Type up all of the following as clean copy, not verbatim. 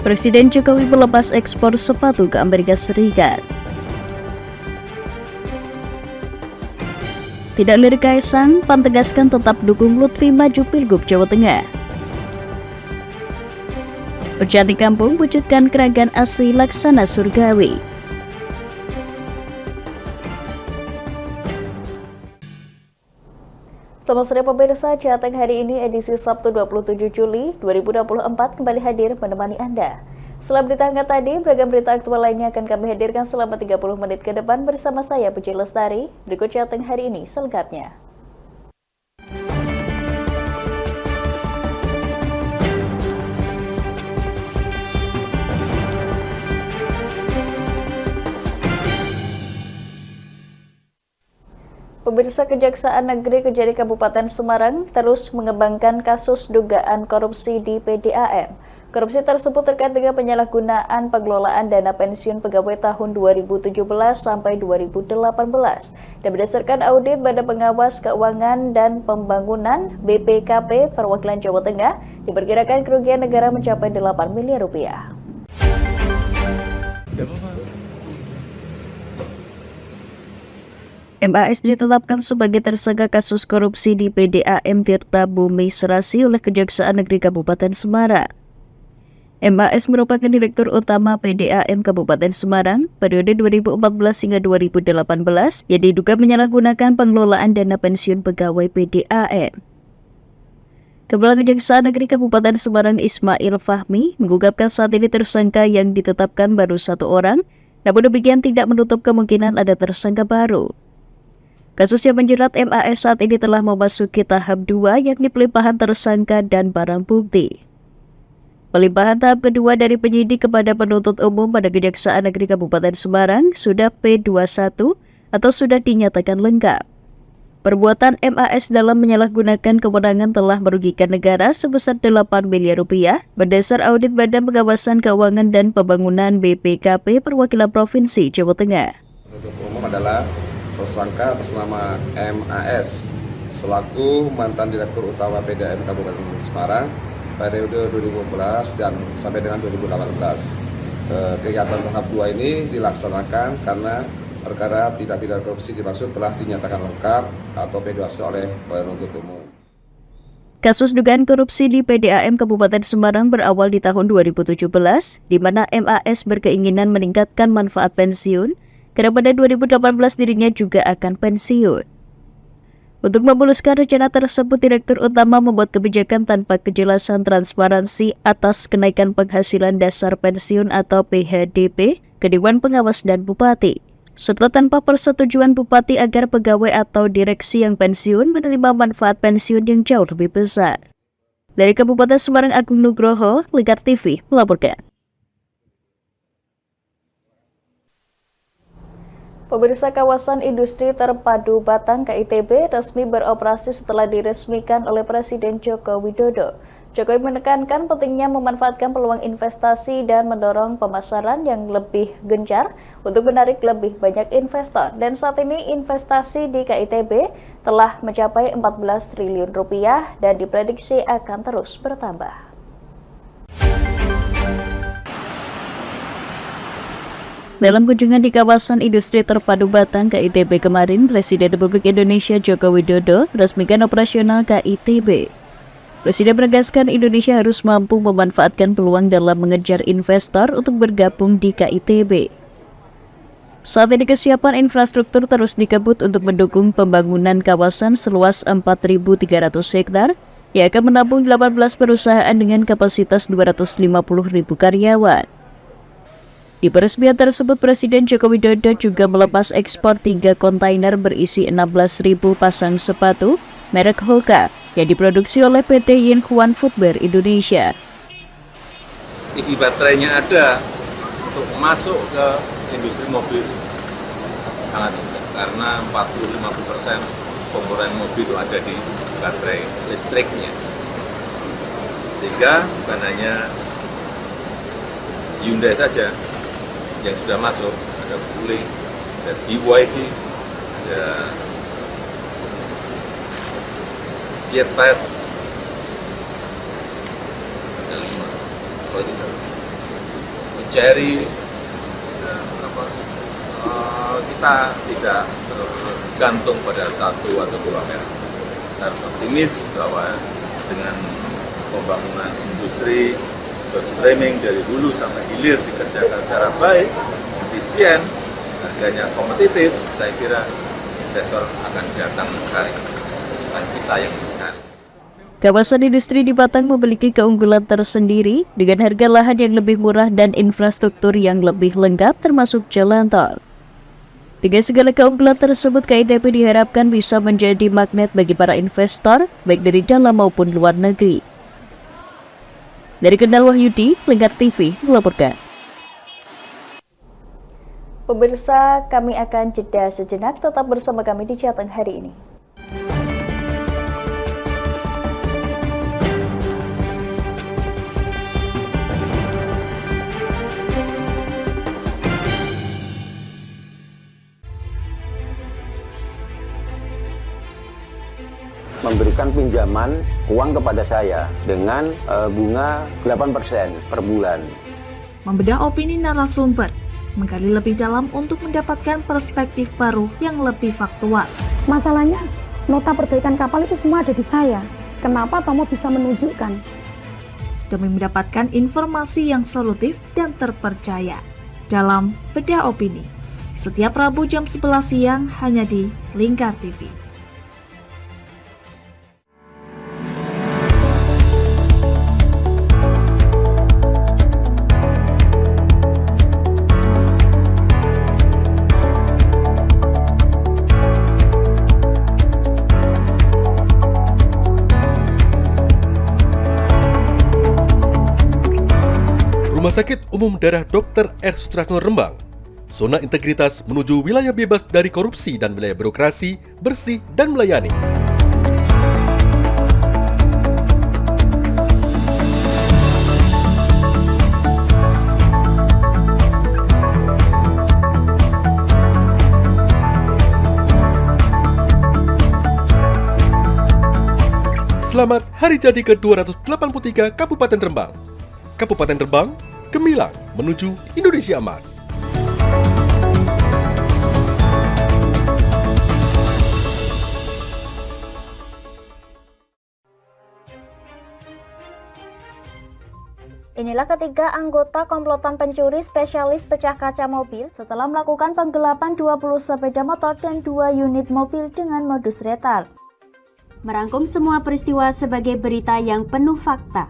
Presiden Jokowi melepas ekspor sepatu ke Amerika Serikat. Tidak lirik Kaisang, PAN tegaskan tetap dukung Lutfi maju Pilgub Jawa Tengah. Pecanti kampung wujudkan keragaman asli laksana surgawi. Selamat sore pemirsa, Jateng hari ini edisi Sabtu 27 Juli 2024 kembali hadir menemani Anda. Setelah berita hangat tadi, beragam berita aktual lainnya akan kami hadirkan selama 30 menit ke depan bersama saya Puji Lestari. Berikut Jateng hari ini selengkapnya. Pemirsa, Kejaksaan Negeri Kejari Kabupaten Semarang terus mengembangkan kasus dugaan korupsi di PDAM. Korupsi tersebut terkait dengan penyalahgunaan pengelolaan dana pensiun pegawai tahun 2017 sampai 2018. Dan berdasarkan audit Badan Pengawas Keuangan dan Pembangunan BPKP Perwakilan Jawa Tengah, diperkirakan kerugian negara mencapai 8 miliar rupiah. MAS ditetapkan sebagai tersangka kasus korupsi di PDAM Tirta Bumi Serasi oleh Kejaksaan Negeri Kabupaten Semarang. MAS merupakan Direktur Utama PDAM Kabupaten Semarang periode 2014 hingga 2018 yang diduga menyalahgunakan pengelolaan dana pensiun pegawai PDAM. Kepala Kejaksaan Negeri Kabupaten Semarang Ismail Fahmi mengungkapkan saat ini tersangka yang ditetapkan baru 1 orang, namun demikian tidak menutup kemungkinan ada tersangka baru. Kasus yang menjerat MAS saat ini telah memasuki tahap 2, yakni pelimpahan tersangka dan barang bukti. Pelimpahan tahap kedua dari penyidik kepada penuntut umum pada Kejaksaan Negeri Kabupaten Semarang sudah P21 atau sudah dinyatakan lengkap. Perbuatan MAS dalam menyalahgunakan kewenangan telah merugikan negara sebesar 8 miliar rupiah berdasar audit Badan Pengawasan Keuangan dan Pembangunan BPKP Perwakilan Provinsi Jawa Tengah. Penuntut umum adalah tersangka atas nama MAS selaku mantan Direktur Utama PDAM Kabupaten Semarang periode 2014 dan sampai dengan 2018. Kegiatan tahap 2 ini dilaksanakan karena perkara tindak pidana korupsi dimaksud telah dinyatakan lengkap atau P21 oleh penuntut umum. Kasus dugaan korupsi di PDAM Kabupaten Semarang berawal di tahun 2017, di mana MAS berkeinginan meningkatkan manfaat pensiun, karena pada 2018 dirinya juga akan pensiun. Untuk memuluskan rencana tersebut, Direktur Utama membuat kebijakan tanpa kejelasan transparansi atas kenaikan penghasilan dasar pensiun atau PHDP ke Dewan Pengawas dan Bupati, serta tanpa persetujuan Bupati agar pegawai atau direksi yang pensiun menerima manfaat pensiun yang jauh lebih besar. Dari Kabupaten Semarang, Agung Nugroho, Ligar TV melaporkan. Pemirsa, kawasan industri terpadu Batang KITB resmi beroperasi setelah diresmikan oleh Presiden Joko Widodo. Jokowi menekankan pentingnya memanfaatkan peluang investasi dan mendorong pemasaran yang lebih gencar untuk menarik lebih banyak investor. Dan saat ini investasi di KITB telah mencapai 14 triliun rupiah dan diprediksi akan terus bertambah. Dalam kunjungan di kawasan industri terpadu Batang KITB kemarin, Presiden Republik Indonesia Joko Widodo resmikan operasional KITB. Presiden menegaskan Indonesia harus mampu memanfaatkan peluang dalam mengejar investor untuk bergabung di KITB. Saat ini kesiapan infrastruktur terus dikebut untuk mendukung pembangunan kawasan seluas 4.300 hektar yang akan menampung 18 perusahaan dengan kapasitas 250.000 karyawan. Di peresmian tersebut, Presiden Joko Widodo juga melepas ekspor 3 kontainer berisi 16.000 pasang sepatu merek Hoka yang diproduksi oleh PT Yin Huan Footwear Indonesia. EV baterainya ada untuk masuk ke industri mobil sangat mudah karena 40-50% komponen mobil itu ada di baterai listriknya, sehingga bukan hanya Hyundai saja yang sudah masuk, ada Wuling, ada BYD, ada Fiat Pes, ada 5 kalau cherry, kita tidak tergantung pada satu atau dua merek. Kita harus optimis bahwa dengan pembangunan industri streaming dari hulu sampai hilir dikerjakan secara baik, efisien, harganya kompetitif, saya kira investor akan datang mencari, bukan kita yang mencari. Kawasan industri di Batang memiliki keunggulan tersendiri dengan harga lahan yang lebih murah dan infrastruktur yang lebih lengkap termasuk jalan tol. Dengan segala keunggulan tersebut, KITP diharapkan bisa menjadi magnet bagi para investor baik dari dalam maupun luar negeri. Dari Kendal Wahyudi, Lingkar TV melaporkan. Pemirsa, kami akan jeda sejenak, tetap bersama kami di Jateng hari ini. Memberikan pinjaman uang kepada saya dengan bunga 8% per bulan. Membedah opini narasumber, menggali lebih dalam untuk mendapatkan perspektif baru yang lebih faktual. Masalahnya, nota perbaikan kapal itu semua ada di saya. Kenapa Tomo bisa menunjukkan? Demi mendapatkan informasi yang solutif dan terpercaya. Dalam Bedah Opini, setiap Rabu jam 11 siang hanya di Lingkar TV. Rumah Sakit Umum Daerah Dr. R. Sutrasno Rembang, zona integritas menuju wilayah bebas dari korupsi dan wilayah birokrasi, bersih dan melayani. Selamat Hari Jadi ke-283 Kabupaten Rembang. Kabupaten Rembang, gemilang menuju Indonesia Emas. Inilah ketiga anggota komplotan pencuri spesialis pecah kaca mobil setelah melakukan penggelapan 20 sepeda motor dan 2 unit mobil dengan modus retal. Merangkum semua peristiwa sebagai berita yang penuh fakta.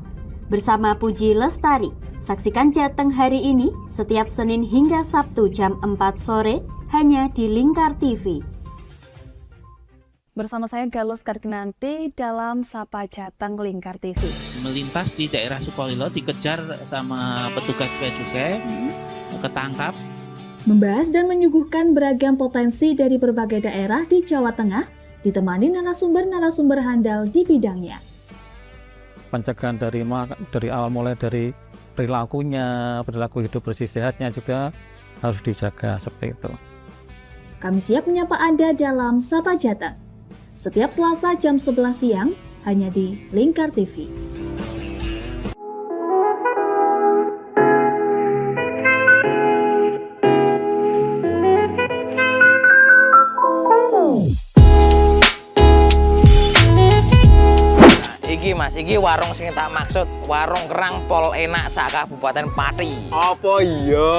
Bersama Puji Lestari, saksikan Jateng hari ini setiap Senin hingga Sabtu jam 4 sore hanya di Lingkar TV. Bersama saya Galus Karginanti dalam Sapa Jateng Lingkar TV. Melintas di daerah Sukolilo dikejar sama petugas bea cukai, ketangkap. Membahas dan menyuguhkan beragam potensi dari berbagai daerah di Jawa Tengah, ditemani narasumber-narasumber handal di bidangnya. Pencegahan dari awal mulai dari perilaku hidup bersih sehatnya juga harus dijaga seperti itu. Kami siap menyapa Anda dalam Sapa Jateng. Setiap Selasa jam 11 siang hanya di Lingkar TV. Iki warung sing tak maksud, warung kerang pol enak sak Kabupaten Pati. Apa iya?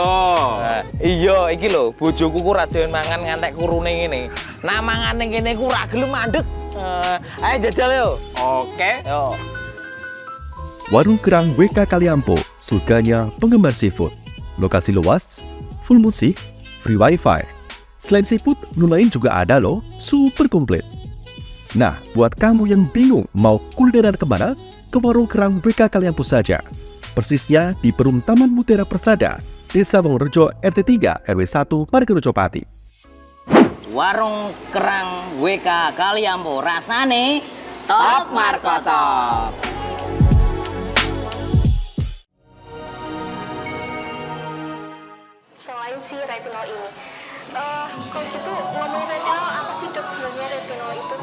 Iya, iki lho, bojoku ku ra doyan mangan ngantek kurune ngene. Nah mangane kene ku ra gelem mandeg. Ayo jajal yo. Oke. Yo. Warung Kerang WK Kaliampo, surganya penggemar seafood. Lokasi luas, full musik, free wifi. Selain seafood, menu lain juga ada loh, super komplit. Nah, buat kamu yang bingung mau kulineran kemana, ke Warung Kerang WK Kaliampo saja. Persisnya di Perum Taman Mutiara Persada, Desa Wongrejo RT 3 RW 1 Margorejo Pati. Warung Kerang WK Kaliampo, rasane top markotop. Selain si retinol ini, kalau gitu ngomongin retinol, apa sih dok sebenarnya retinol itu?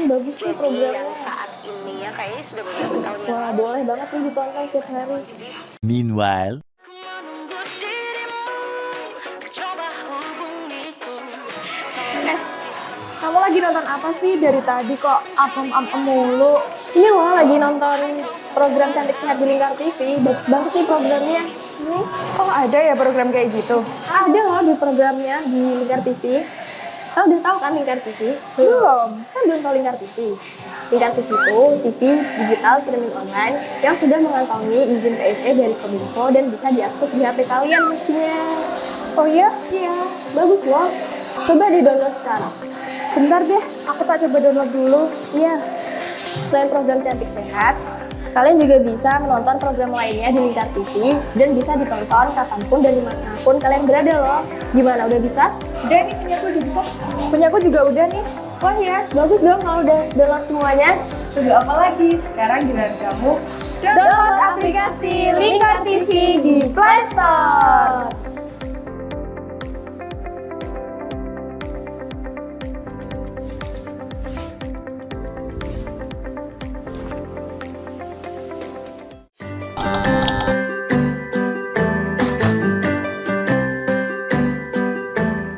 Bagus sih programnya. Yang saat ini ya kayaknya sudah beberapa tahun yang Wah, boleh banget nih ditonton setiap hari. Meanwhile, kamu lagi nonton apa sih dari tadi kok apem-apem mulu? Ini loh lagi nonton program Cantik Sehat di Lingkar TV. Bagus banget sih programnya. Oh ada ya program kayak gitu? Ada loh di programnya di Lingkar TV. Kau udah tahu kan Lingkar TV? Belum. Kan belum tahu Lingkar TV. Lingkar TV itu TV digital streaming online yang sudah mengantongi izin PSE dari Kominfo dan bisa diakses di HP kalian mestinya. Oh iya? Iya, bagus loh. Coba di-download sekarang. Bentar deh, aku tak coba download dulu. Iya. Selain program Cantik Sehat, kalian juga bisa menonton program lainnya di Lingkar TV dan bisa ditonton kapanpun dan dimanapun kalian berada loh. Gimana, udah bisa? Udah nih, punyaku udah bisa. Punyaku juga udah nih. Wah ya, bagus dong kalau udah download semuanya. Tunggu apa lagi? Sekarang giliran kamu download aplikasi Lingkar TV di Play Store.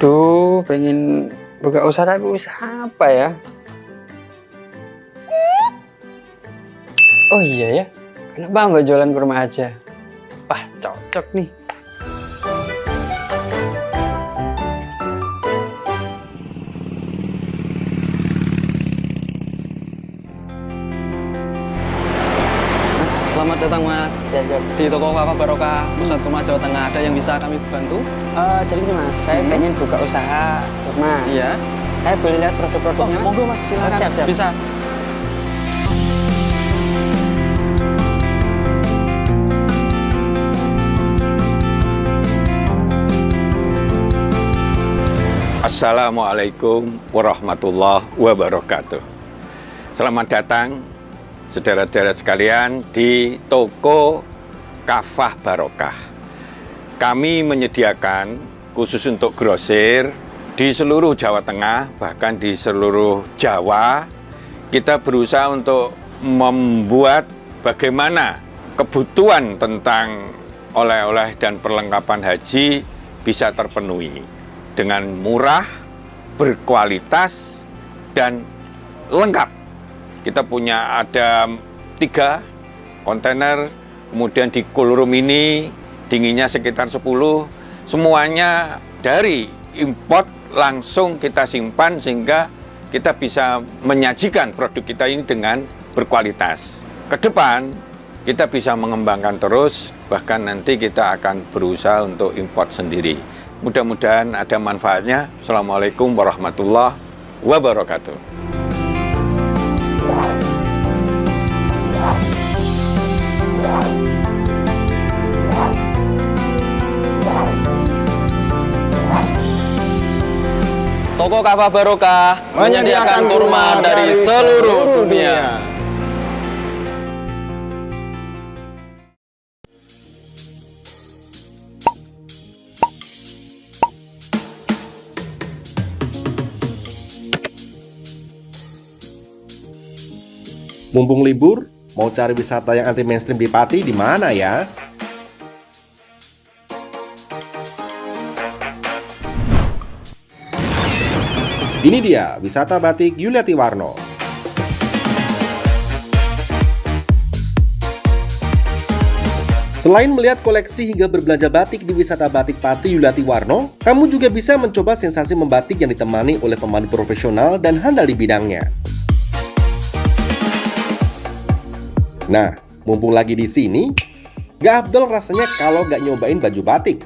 Duh, pengen buka usaha tapi usaha apa ya? Oh iya ya, kenapa nggak jualan kurma aja? Wah, cocok nih. Mas, selamat datang Mas. Di toko Kakak Barokah Pusat Kurma Jawa Tengah ada yang bisa kami bantu? Jadi gini Mas, saya pengen buka usaha kurma. Iya. Saya boleh lihat produk-produknya Mas? Monggo Mas, silakan. Siap. Bisa. Assalamualaikum warahmatullahi wabarakatuh. Selamat datang saudara-saudara sekalian di toko Kafah Barokah. Kami menyediakan khusus untuk grosir di seluruh Jawa Tengah, bahkan di seluruh Jawa. Kita berusaha untuk membuat bagaimana kebutuhan tentang oleh-oleh dan perlengkapan haji bisa terpenuhi dengan murah, berkualitas, dan lengkap. Kita punya ada 3 kontainer, kemudian di cool room ini dinginnya sekitar 10, semuanya dari import langsung kita simpan sehingga kita bisa menyajikan produk kita ini dengan berkualitas. Ke depan kita bisa mengembangkan terus, bahkan nanti kita akan berusaha untuk import sendiri. Mudah-mudahan ada manfaatnya. Assalamualaikum warahmatullahi wabarakatuh. Toko Kafah Barokah menyediakan kurma dari seluruh dunia. Mumpung libur, mau cari wisata yang anti mainstream di Pati di mana ya? Ini dia wisata batik Yuliati Warno. Selain melihat koleksi hingga berbelanja batik di wisata batik Pati Yuliati Warno, kamu juga bisa mencoba sensasi membatik yang ditemani oleh pemandu profesional dan handal di bidangnya. Nah, mumpung lagi di sini, gak afdol rasanya kalau gak nyobain baju batik.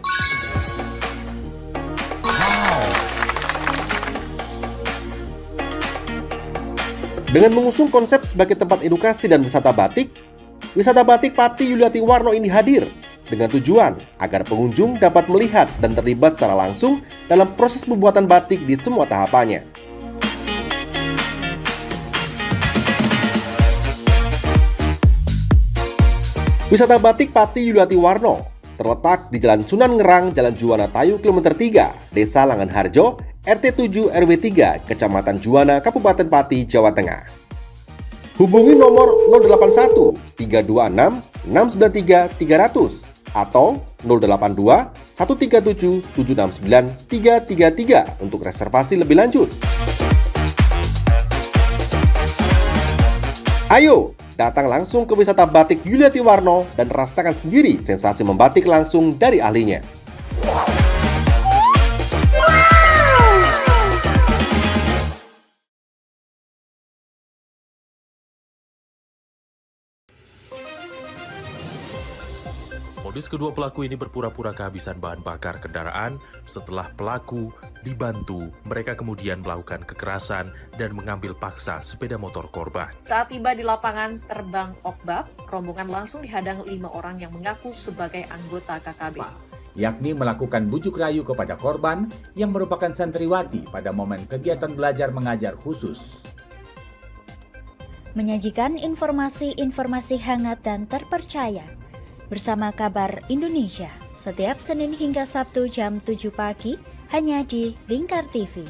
Dengan mengusung konsep sebagai tempat edukasi dan wisata batik Pati Yuliati Warno ini hadir dengan tujuan agar pengunjung dapat melihat dan terlibat secara langsung dalam proses pembuatan batik di semua tahapannya. Wisata batik Pati Yuliati Warno terletak di Jalan Sunan Ngerang, Jalan Juwana Tayu, Kilometer 3, Desa Langanharjo, RT 7 RW 3, Kecamatan Juwana, Kabupaten Pati, Jawa Tengah. Hubungi nomor 081 326 693 300 atau 082 137 769 333 untuk reservasi lebih lanjut. Ayo, datang langsung ke Wisata Batik Yuliati Warno dan rasakan sendiri sensasi membatik langsung dari ahlinya. Modus kedua pelaku ini berpura-pura kehabisan bahan bakar kendaraan. Setelah pelaku dibantu, mereka kemudian melakukan kekerasan dan mengambil paksa sepeda motor korban. Saat tiba di lapangan terbang Okbab, rombongan langsung dihadang 5 orang yang mengaku sebagai anggota KKB. Yakni melakukan bujuk rayu kepada korban yang merupakan santriwati pada momen kegiatan belajar mengajar khusus. Menyajikan informasi-informasi hangat dan terpercaya bersama Kabar Indonesia setiap Senin hingga Sabtu jam 7 pagi hanya di Lingkar TV.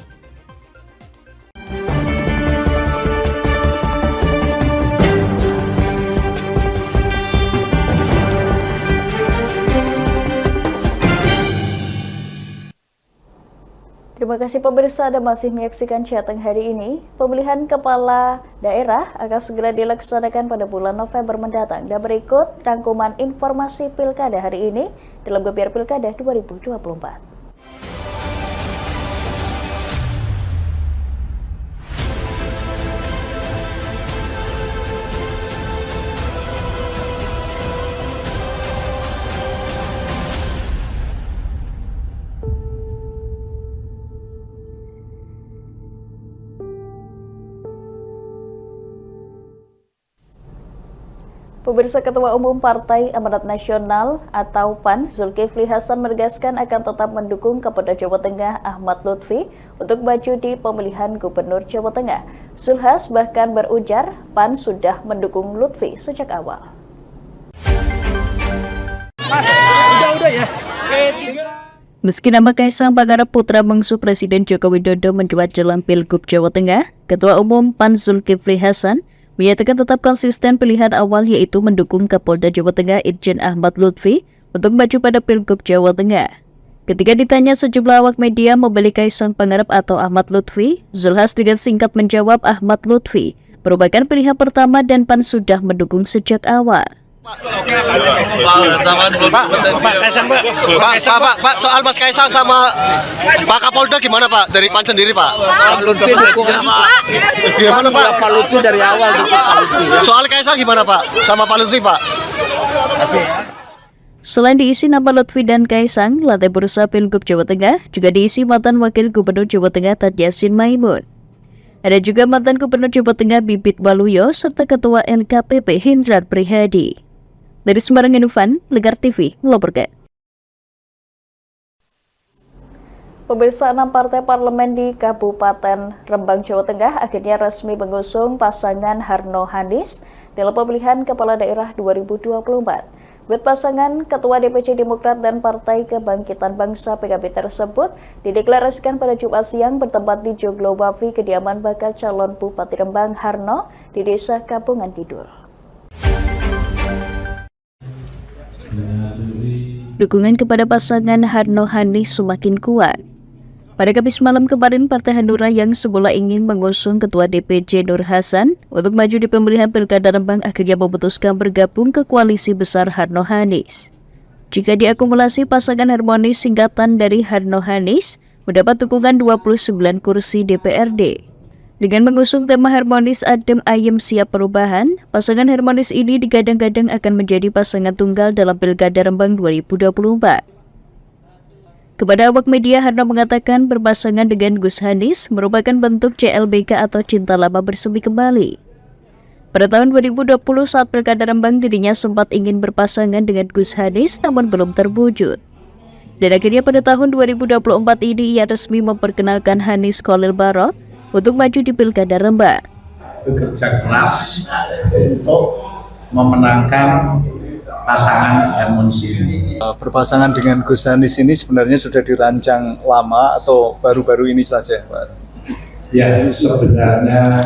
Terima kasih pemirsa Anda masih menyaksikan Jateng hari ini. Pemilihan kepala daerah akan segera dilaksanakan pada bulan November mendatang. Dan berikut rangkuman informasi Pilkada hari ini dalam Gebiar Pilkada 2024. Pemirsa, Ketua Umum Partai Amanat Nasional atau PAN Zulkifli Hasan menegaskan akan tetap mendukung Kapolda Jawa Tengah Ahmad Lutfi untuk maju di pemilihan Gubernur Jawa Tengah. Zulhas bahkan berujar PAN sudah mendukung Lutfi sejak awal. Meski nama Kaisang Pangarep putra bungsu Presiden Joko Widodo mencuat jelang Pilgub Jawa Tengah, Ketua Umum PAN Zulkifli Hasan menyatakan tetap konsisten pilihan awal yaitu mendukung Kapolda Jawa Tengah Irjen Ahmad Lutfi untuk maju pada Pilgub Jawa Tengah. Ketika ditanya sejumlah awak media membeli Kaisang Pangarep atau Ahmad Lutfi, Zulhas dengan singkat menjawab Ahmad Lutfi merupakan pilihan pertama dan PAN sudah mendukung sejak awal. Pak, soal Mas Kaisang sama Pak Kapolda gimana Pak? Dari PAN sendiri Pak? Gimana Pak? Pak Lutfi dari awal. Soal Kaisang gimana Pak? Sama Pak Lutfi Pak? Selain diisi nama Lutfi dan Kaisang, lantai bursa Pilgub Jawa Tengah juga diisi mantan Wakil Gubernur Jawa Tengah Tad Yassin Maimun. Ada juga mantan Gubernur Jawa Tengah Bibit Waluyo serta Ketua NKPP Hindrat Prihadi. Dari Semarang, Inufan, Lingkar TV melaporkan. Pemirsa, 6 partai parlemen di Kabupaten Rembang, Jawa Tengah akhirnya resmi mengusung pasangan Harno Hanis dalam pemilihan kepala daerah 2024. Buat pasangan Ketua DPC Demokrat dan Partai Kebangkitan Bangsa PKB tersebut dideklarasikan pada Jumat siang bertempat di Joglo Wafi, kediaman bakal calon Bupati Rembang Harno di Desa Kabungan Kidul. Dukungan kepada pasangan Harno Hanis semakin kuat. Pada Kamis malam kemarin, Partai Hanura yang semula ingin mengusung Ketua DPC Nur Hasan untuk maju di pemilihan Pilkada Rembang akhirnya memutuskan bergabung ke koalisi besar Harno Hanis. Jika diakumulasi, pasangan harmonis singkatan dari Harno Hanis mendapat dukungan 29 kursi DPRD. Dengan mengusung tema harmonis adem ayem siap perubahan, pasangan harmonis ini digadang-gadang akan menjadi pasangan tunggal dalam Pilkada Rembang 2024. Kepada awak media, Harno mengatakan berpasangan dengan Gus Hanis merupakan bentuk CLBK atau cinta lama bersemi kembali. Pada tahun 2020 saat Pilkada Rembang, dirinya sempat ingin berpasangan dengan Gus Hanis namun belum terwujud. Dan akhirnya pada tahun 2024 ini ia resmi memperkenalkan Hanis Khalil Barot untuk maju di Pilkada Rembang. Bekerja keras untuk memenangkan pasangan harmonis ini. Berpasangan dengan Gus Hanis ini sebenarnya sudah dirancang lama atau baru-baru ini saja, Pak? Ya, sebenarnya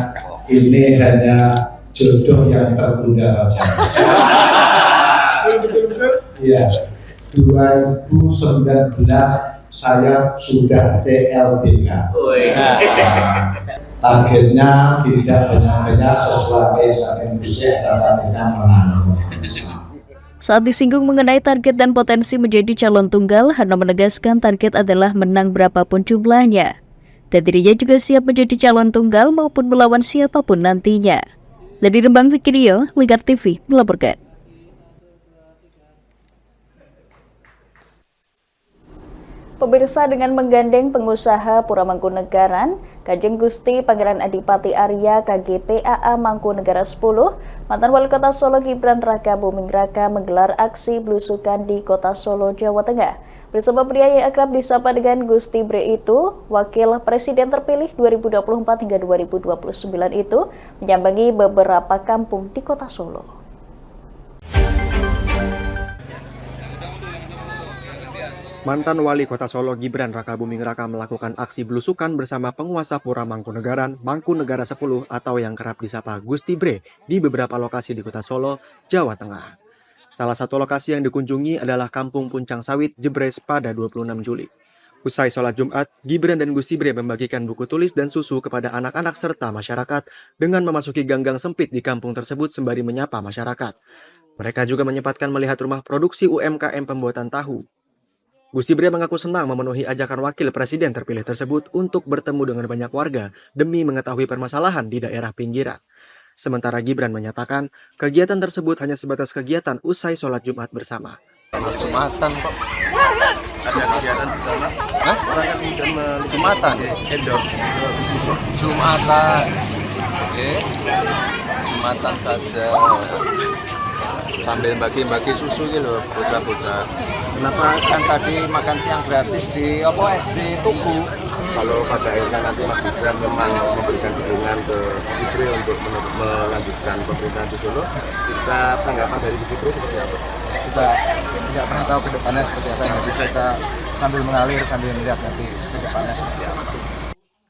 ini hanya jodoh yang tertunda saja. Ya, 2019 saya sudah CLBK. targetnya tidak banyak-banyak sesuai dengan usia dan targetnya menang. Saat disinggung mengenai target dan potensi menjadi calon tunggal, Harno menegaskan target adalah menang berapapun jumlahnya. Dan dirinya juga siap menjadi calon tunggal maupun melawan siapapun nantinya. Dari Rembang, Fikrio, Lingkar TV melaporkan. Pemirsa, dengan menggandeng pengusaha Pura Mangkunegaran, Kanjeng Gusti Pangeran Adipati Arya KGPAA Mangkunegara 10, mantan Wali Kota Solo Gibran Raka Buming Raka menggelar aksi belusukan di Kota Solo, Jawa Tengah. Bersama pria yang akrab disapa dengan Gusti Bre itu, Wakil Presiden terpilih 2024 hingga 2029 itu menyambangi beberapa kampung di Kota Solo. Mantan Wali Kota Solo Gibran Raka Buming Raka melakukan aksi belusukan bersama penguasa Pura Mangkunegaran, Mangkunegara 10 atau yang kerap disapa Gusti Bre di beberapa lokasi di Kota Solo, Jawa Tengah. Salah satu lokasi yang dikunjungi adalah Kampung Puncang Sawit, Jebres pada 26 Juli. Usai sholat Jumat, Gibran dan Gusti Bre membagikan buku tulis dan susu kepada anak-anak serta masyarakat dengan memasuki gang-gang sempit di kampung tersebut sembari menyapa masyarakat. Mereka juga menyempatkan melihat rumah produksi UMKM pembuatan tahu. Gusti Bre mengaku senang memenuhi ajakan wakil presiden terpilih tersebut untuk bertemu dengan banyak warga demi mengetahui permasalahan di daerah pinggiran. Sementara Gibran menyatakan kegiatan tersebut hanya sebatas kegiatan usai sholat Jumat bersama. Jumatan kok. Ada kegiatan bersama? Hah? Jumatan. Jumatan. Oke. Jumatan saja. Sambil bagi-bagi susu gitu loh, bocah-bocah. Kenapa? Kan tadi makan siang gratis di SD Tugu. Kalau pada akhirnya nanti Mas Gibran memang memberikan dukungan ke Gusti Bre untuk melanjutkan pemerintahan di Solo, kita tanggapan dari Gusti Bre seperti apa? Kita tidak pernah tahu ke depannya seperti apa, kita sambil mengalir, sambil melihat nanti ke depannya seperti apa.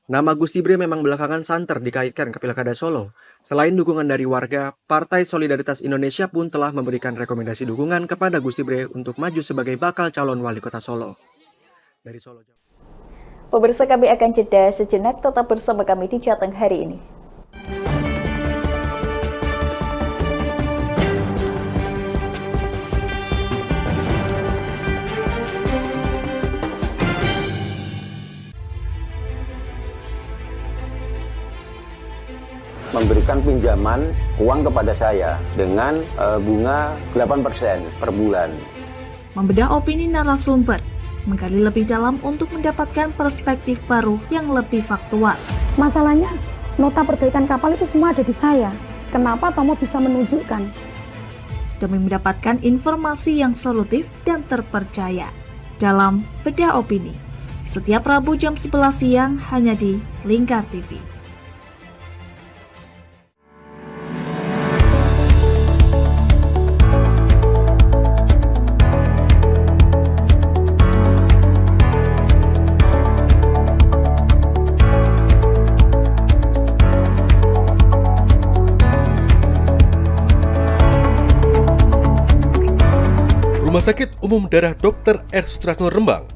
Nama Gusti Bre memang belakangan santer dikaitkan ke Pilkada Solo. Selain dukungan dari warga, Partai Solidaritas Indonesia pun telah memberikan rekomendasi dukungan kepada Gusti Bre untuk maju sebagai bakal calon wali kota Solo. Dari Solo, Jawa. Pemirsa, kami akan jeda sejenak, tetap bersama kami di Jateng hari ini. Memberikan pinjaman uang kepada saya dengan bunga 8% per bulan. Membedah opini narasumber, menggali lebih dalam untuk mendapatkan perspektif baru yang lebih faktual. Masalahnya, nota perbaikan kapal itu semua ada di saya. Kenapa Tomo bisa menunjukkan? Demi mendapatkan informasi yang solutif dan terpercaya dalam Bedah Opini. Setiap Rabu jam 11 siang hanya di Lingkar TV. Rumah Sakit Umum Daerah Dr. R. Sutrasno Rembang,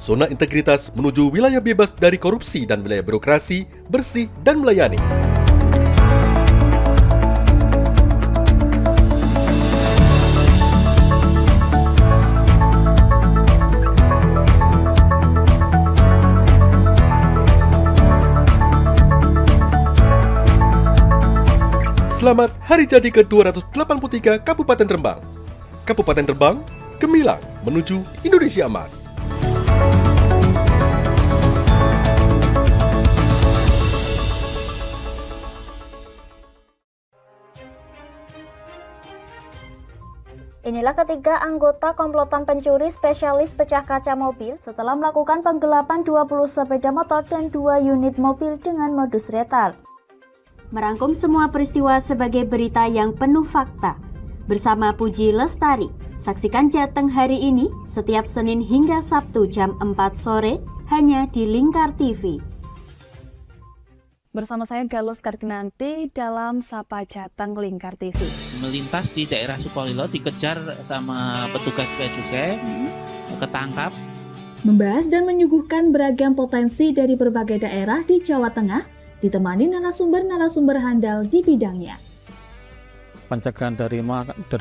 zona integritas menuju wilayah bebas dari korupsi dan wilayah birokrasi, bersih dan melayani. Selamat Hari Jadi ke-283 Kabupaten Rembang. Kabupaten Rembang, gemilang menuju Indonesia Emas. Inilah ketiga anggota komplotan pencuri spesialis pecah kaca mobil setelah melakukan penggelapan 20 sepeda motor dan 2 unit mobil dengan modus retal. Merangkum semua peristiwa sebagai berita yang penuh fakta. Bersama Puji Lestari, saksikan Jateng hari ini setiap Senin hingga Sabtu jam 4 sore hanya di Lingkar TV. Bersama saya Galus Karkinanti dalam Sapa Jateng Lingkar TV. Melintas di daerah Sukolilo dikejar sama petugas bea cukai, ketangkap. Membahas dan menyuguhkan beragam potensi dari berbagai daerah di Jawa Tengah ditemani narasumber-narasumber handal di bidangnya. Pencegahan dari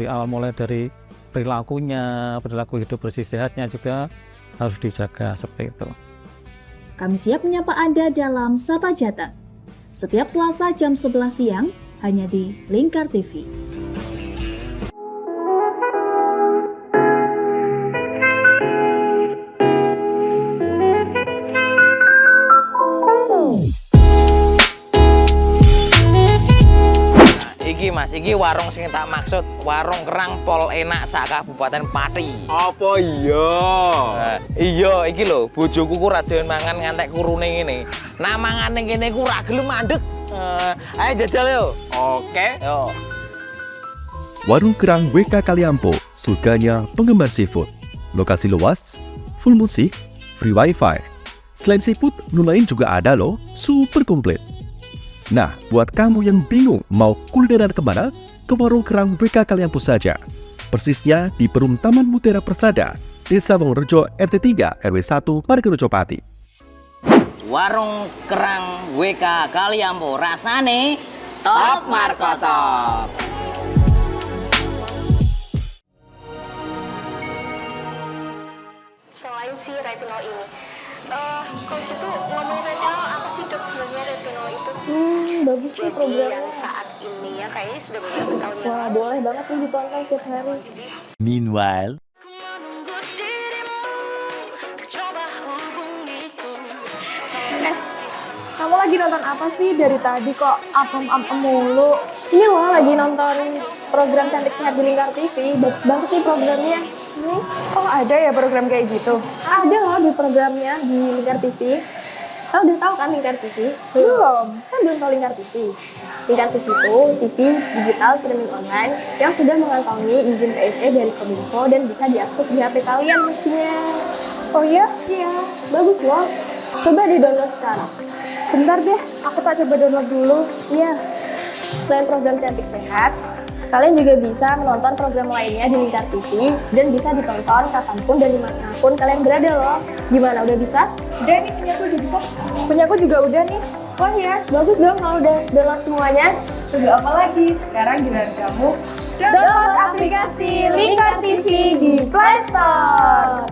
awal mulai dari perilaku hidup bersih sehatnya juga harus dijaga seperti itu. Kami siap menyapa Anda dalam Sapa Jateng. Setiap Selasa jam 11 siang hanya di Lingkar TV. Iki Mas, iki warung sing tak maksud, warung kerang pol enak sak Kabupaten Pati. Apa iya? Iya, iki lho, bojoku ku ra doyan mangan ngantek kurune ngene. Nah mangane kene ku ra gelem mandeg. Ayo jajal yo. Oke. Yo. Warung Kerang WK Kaliampo, surganya penggemar seafood. Lokasi luas, full musik, free wifi. Selain seafood, menu lain juga ada loh, super komplit. Nah, buat kamu yang bingung mau kulineran kemana, ke Warung Kerang WK Kaliampo saja. Persisnya di Perum Taman Mutiara Persada, Desa Wongrejo RT 3 RW 1 Margarejo Pati. Warung Kerang WK Kaliampo, rasane top markotop. Selain si retinol ini, kalau gitu ngomongin retinol, apa sih dok sebenarnya retinol itu? Bagus sih programnya. Yang saat ini ya kayaknya sudah beberapa tahun yang Wah, lalu. boleh banget nih ditonton setiap hari. Meanwhile, Kamu lagi nonton apa sih dari tadi kok apem-apem mulu? Ini loh lagi nonton program Cantik Sehat di Lingkar TV. Bagus banget nih programnya. Oh ada ya program kayak gitu? Ada loh di programnya di Lingkar TV. Kau udah tahu kan Lingkar TV? Belum. Kan belum tahu Lingkar TV. Lingkar TV itu TV digital streaming online yang sudah mengantongi izin PSE dari Kominfo dan bisa diakses di HP kalian mestinya. Oh iya? Iya, bagus loh. Coba di-download sekarang. Bentar deh, aku tak coba download dulu. Iya. Selain program Cantik Sehat, kalian juga bisa menonton program lainnya di Lingkar TV dan bisa ditonton kapanpun dan dimanapun kalian berada loh. Gimana, udah bisa? Udah nih, punyaku udah bisa. Punyaku juga udah nih. Wah ya, bagus dong kalau udah download semuanya. Tunggu apa lagi? Sekarang giliran kamu download aplikasi Lingkar TV di Play Store.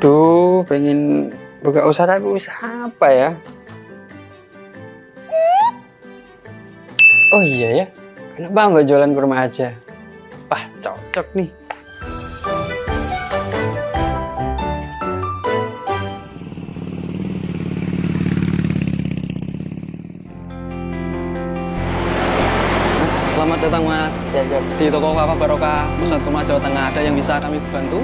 Duh, pengen buka usaha tapi usaha apa ya? Oh iya ya, kenapa nggak jualan kurma aja? Wah, cocok nih. Mas, selamat datang Mas. Di toko Kafa Barokah Pusat Kurma Jawa Tengah ada yang bisa kami bantu?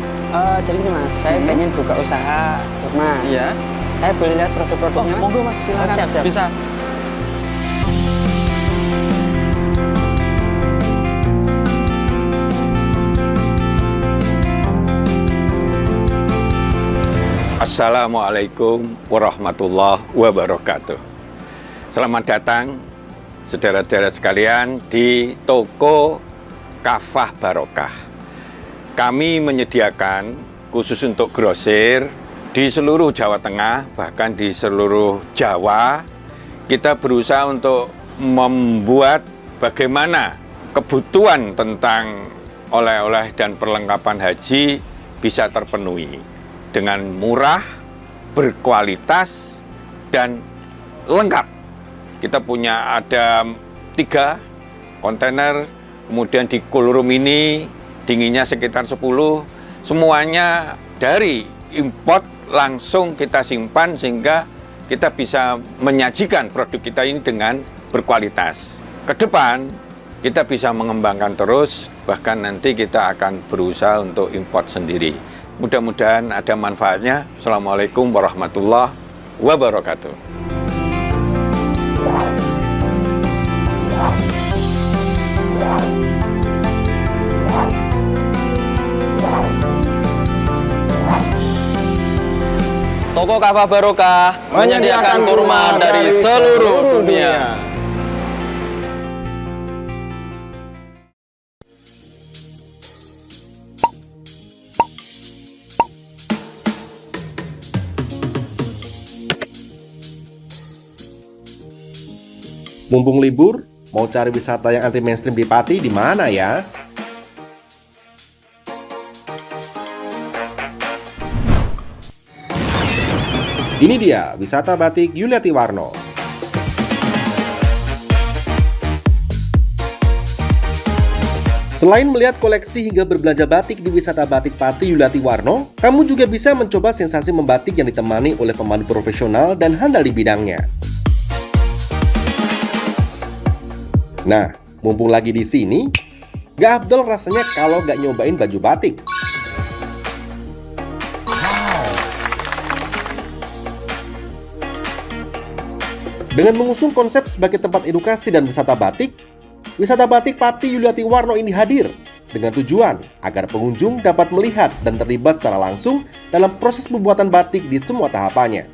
Jadi ini Mas, saya pengen buka usaha kurma. Iya. Saya boleh lihat produk-produknya? Oh, monggo Mas, silakan. Siap. Bisa. Assalamualaikum warahmatullahi wabarakatuh. Selamat datang saudara-saudara sekalian di toko Kafah Barokah. Kami menyediakan khusus untuk grosir di seluruh Jawa Tengah, bahkan di seluruh Jawa. Kita berusaha untuk membuat bagaimana kebutuhan tentang oleh-oleh dan perlengkapan haji bisa terpenuhi dengan murah, berkualitas, dan lengkap. Kita punya ada 3 kontainer, kemudian di cool room ini dinginnya sekitar 10, semuanya dari import langsung kita simpan sehingga kita bisa menyajikan produk kita ini dengan berkualitas. Ke depan kita bisa mengembangkan terus, bahkan nanti kita akan berusaha untuk import sendiri. Mudah-mudahan ada manfaatnya. Assalamualaikum warahmatullahi wabarakatuh. Toko Kafah Barokah menyediakan kurma dari seluruh dunia. Mumpung libur, mau cari wisata yang anti mainstream di Pati di mana ya? Ini dia, wisata batik Yuliati Warno. Selain melihat koleksi hingga berbelanja batik di wisata batik Pati Yuliati Warno, kamu juga bisa mencoba sensasi membatik yang ditemani oleh pemandu profesional dan handal di bidangnya. Nah, mumpung lagi di sini, gak afdol rasanya kalau gak nyobain baju batik. Dengan mengusung konsep sebagai tempat edukasi dan wisata batik Pati Yuliati Warno ini hadir dengan tujuan agar pengunjung dapat melihat dan terlibat secara langsung dalam proses pembuatan batik di semua tahapannya.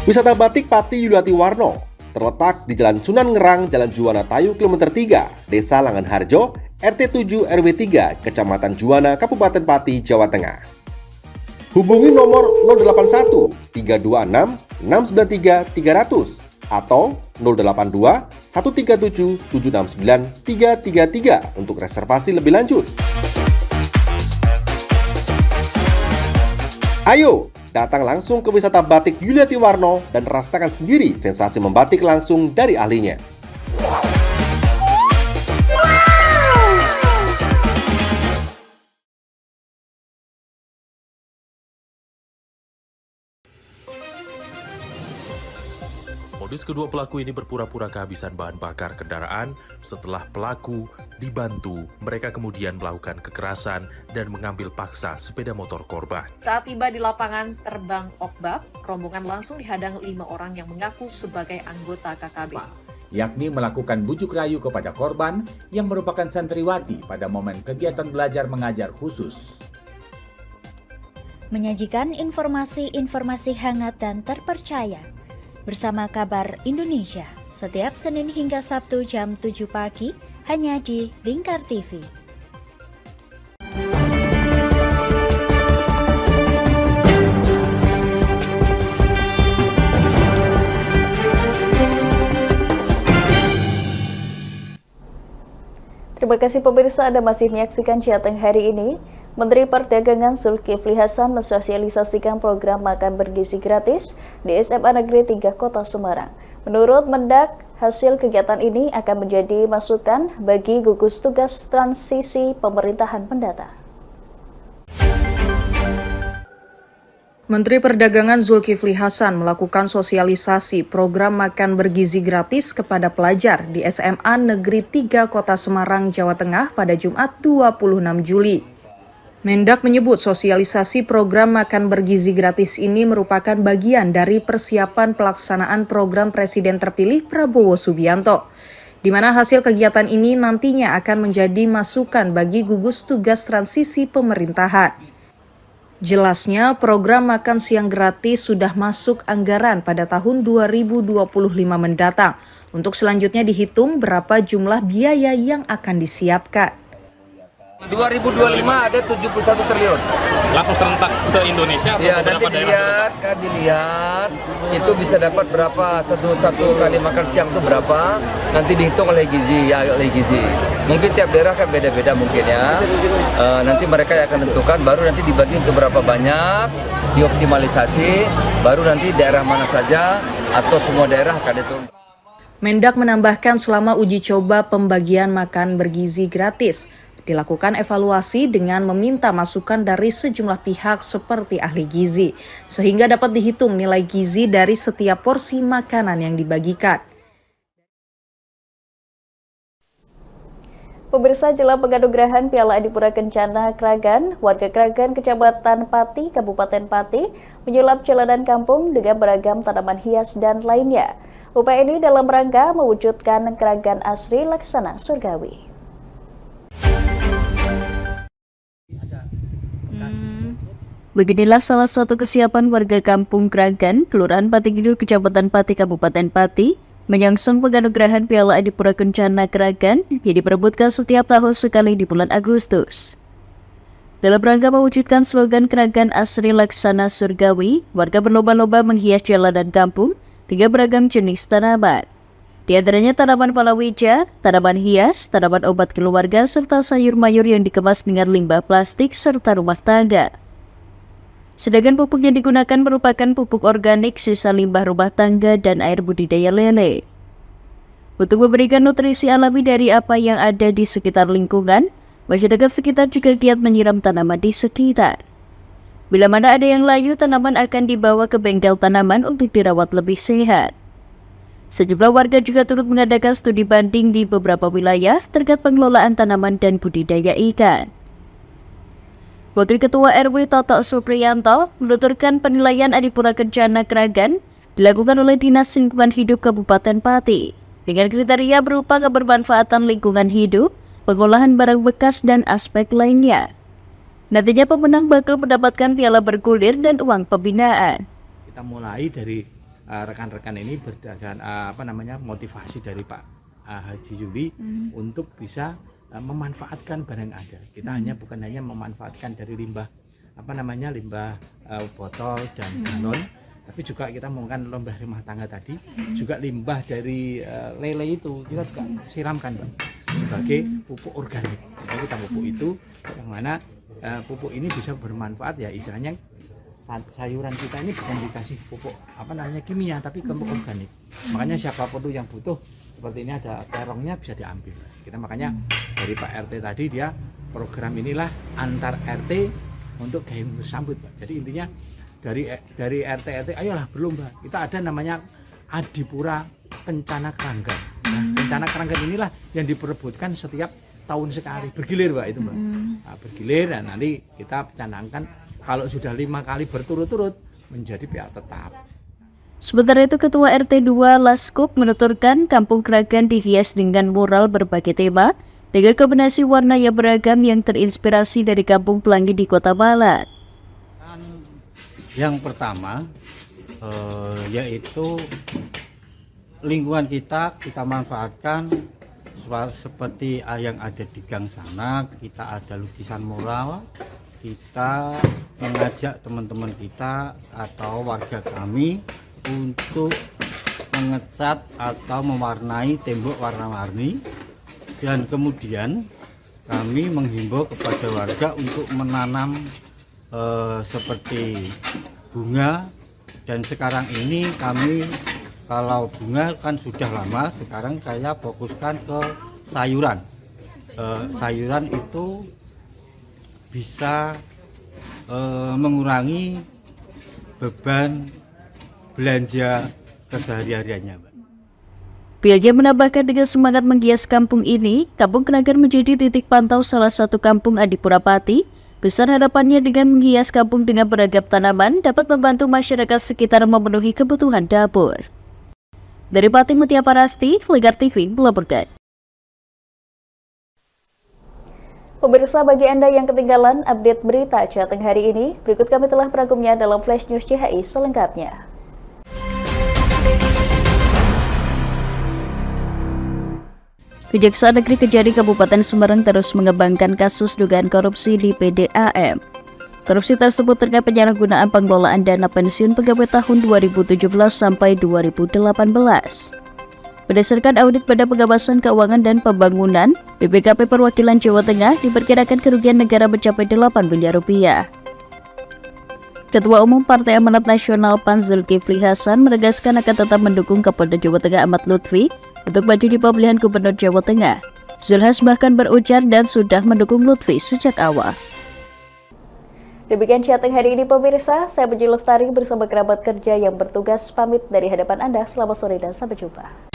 Wisata batik Pati Yuliati Warno terletak di Jalan Sunan Ngerang, Jalan Juwana Tayu, Kilometer 3, Desa Langanharjo, RT 7 RW 3, Kecamatan Juwana, Kabupaten Pati, Jawa Tengah. Hubungi nomor 081 326 693 300 atau 082 137 769 333 untuk reservasi lebih lanjut. Ayo, datang langsung ke wisata batik Yuliati Warno dan rasakan sendiri sensasi membatik langsung dari ahlinya. Modus kedua pelaku ini berpura-pura kehabisan bahan bakar kendaraan. Setelah pelaku dibantu, mereka kemudian melakukan kekerasan dan mengambil paksa sepeda motor korban. Saat tiba di lapangan terbang Okbab, rombongan langsung dihadang 5 orang yang mengaku sebagai anggota KKB. Yakni melakukan bujuk rayu kepada korban yang merupakan santriwati pada momen kegiatan belajar mengajar khusus. Menyajikan informasi-informasi hangat dan terpercaya bersama Kabar Indonesia setiap Senin hingga Sabtu jam 7 pagi hanya di Lingkar TV. Terima kasih pemirsa, Anda masih menyaksikan Jateng hari ini. Menteri Perdagangan Zulkifli Hasan mensosialisasikan program makan bergizi gratis di SMA Negeri 3 Kota Semarang. Menurut Mendak, hasil kegiatan ini akan menjadi masukan bagi gugus tugas transisi pemerintahan mendatang. Menteri Perdagangan Zulkifli Hasan melakukan sosialisasi program makan bergizi gratis kepada pelajar di SMA Negeri 3 Kota Semarang, Jawa Tengah pada Jumat 26 Juli. Mendak menyebut sosialisasi program makan bergizi gratis ini merupakan bagian dari persiapan pelaksanaan program Presiden terpilih Prabowo Subianto, di mana hasil kegiatan ini nantinya akan menjadi masukan bagi gugus tugas transisi pemerintahan. Jelasnya, program makan siang gratis sudah masuk anggaran pada tahun 2025 mendatang. Untuk selanjutnya dihitung berapa jumlah biaya yang akan disiapkan. 2025 ada 71 triliun. Langsung serentak se-Indonesia? Ya, nanti dilihat itu bisa dapat berapa, satu kali makan siang itu berapa, nanti dihitung oleh gizi. Mungkin tiap daerah kan beda-beda mungkin ya. Nanti mereka yang akan tentukan, baru nanti dibagi untuk berapa banyak, dioptimalisasi, baru nanti daerah mana saja atau semua daerah akan dihitung. Mendak menambahkan selama uji coba pembagian makan bergizi gratis, dilakukan evaluasi dengan meminta masukan dari sejumlah pihak seperti ahli gizi, sehingga dapat dihitung nilai gizi dari setiap porsi makanan yang dibagikan. Pemirsa, jelang penganugerahan Piala Adipura Kencana Kragan, warga Kragan Kecamatan Pati, Kabupaten Pati, menyulap jalanan kampung dengan beragam tanaman hias dan lainnya. Upaya ini dalam rangka mewujudkan Kragan asri laksana surgawi. Beginilah salah satu kesiapan warga Kampung Kragan, Kelurahan Pati Kidul, Kecamatan Pati, Kabupaten Pati, menyongsong penganugerahan Piala Adipura Kencana Kragan yang diperebutkan setiap tahun sekali di bulan Agustus. Dalam rangka mewujudkan slogan Kragan Asri Laksana Surgawi, warga berlomba-lomba menghias jalanan kampung dengan beragam jenis tanaman. Di antaranya tanaman palawija, tanaman hias, tanaman obat keluarga, serta sayur mayur yang dikemas dengan limbah plastik serta rumah tangga. Sedangkan pupuk yang digunakan merupakan pupuk organik, sisa limbah rumah tangga, dan air budidaya lele. Untuk memberikan nutrisi alami dari apa yang ada di sekitar lingkungan, masyarakat sekitar juga giat menyiram tanaman di sekitar. Bila mana ada yang layu, tanaman akan dibawa ke bengkel tanaman untuk dirawat lebih sehat. Sejumlah warga juga turut mengadakan studi banding di beberapa wilayah terkait pengelolaan tanaman dan budidaya ikan. Wakil Ketua RW Toto Supriyanto menuturkan penilaian Adipura Kencana Kragan dilakukan oleh Dinas Lingkungan Hidup Kabupaten Pati dengan kriteria berupa kebermanfaatan lingkungan hidup, pengolahan barang bekas, dan aspek lainnya. Nantinya pemenang bakal mendapatkan piala bergulir dan uang pembinaan. Kita mulai dari rekan-rekan ini berdasarkan motivasi dari Pak Haji Yuli untuk bisa memanfaatkan barang ada. Kita bukan hanya memanfaatkan dari limbah limbah botol dan galon, tapi juga kita menggunakan limbah rumah tangga tadi, juga limbah dari lele itu kita juga siramkan, Pak, sebagai pupuk organik. Jadi kita pupuk itu yang mana pupuk ini bisa bermanfaat, ya istilahnya sayuran kita ini bukan dikasih pupuk kimia, tapi pupuk organik. Makanya siapapun yang butuh seperti ini ada terongnya bisa diambil. Kita makanya dari Pak RT tadi dia program inilah antar RT untuk gaya bersambut, Pak. Jadi intinya dari RT ayolah berlomba. Kita ada namanya Adipura Kencana Kragan. Nah, Kencana Kragan inilah yang diperebutkan setiap tahun sekali, bergilir, Pak, itu, Pak. Nah, bergilir, dan nanti kita canangkan kalau sudah 5 kali berturut-turut menjadi piala tetap. Sementara itu, Ketua RT 2 Laskup menuturkan Kampung Kragan dihias dengan mural berbagai tema dengan kombinasi warna yang beragam yang terinspirasi dari kampung pelangi di Kota Malang. Yang pertama yaitu lingkungan kita manfaatkan seperti yang ada di gang sana. Kita ada lukisan mural, kita mengajak teman-teman kita atau warga kami untuk mengecat atau mewarnai tembok warna-warni, dan kemudian kami menghimbau kepada warga untuk menanam seperti bunga. Dan sekarang ini kami kalau bunga kan sudah lama, sekarang saya fokuskan ke sayuran. Sayuran itu bisa mengurangi beban belanja kesehari-hariannya, Pak. Pihaknya menambahkan dengan semangat menghias kampung ini, Kampung Kragan menjadi titik pantau salah satu kampung Adipura Pati. Besar harapannya dengan menghias kampung dengan beragam tanaman dapat membantu masyarakat sekitar memenuhi kebutuhan dapur. Dari Pati, Mutia Parasti, Lingkar TV melaporkan. Pemirsa, bagi Anda yang ketinggalan update berita Jateng hari ini, berikut kami telah merangkumnya dalam Flash News CHI selengkapnya. Kejaksaan Negeri Kejari Kabupaten Semarang terus mengembangkan kasus dugaan korupsi di PDAM. Korupsi tersebut terkait penyalahgunaan pengelolaan dana pensiun pegawai tahun 2017 sampai 2018. Berdasarkan audit Badan Pengawasan Keuangan dan Pembangunan, BPKP Perwakilan Jawa Tengah diperkirakan kerugian negara mencapai 8 miliar rupiah. Ketua Umum Partai Amanat Nasional PAN Zulkifli Hasan menegaskan akan tetap mendukung Kapolda Jawa Tengah Ahmad Lutfi untuk maju di pemilihan Gubernur Jawa Tengah. Zulhas bahkan berujar dan sudah mendukung Lutfi sejak awal. Demikian Jateng hari ini, pemirsa. Saya Puji Lestari bersama kerabat kerja yang bertugas pamit dari hadapan Anda. Selamat sore dan sampai jumpa.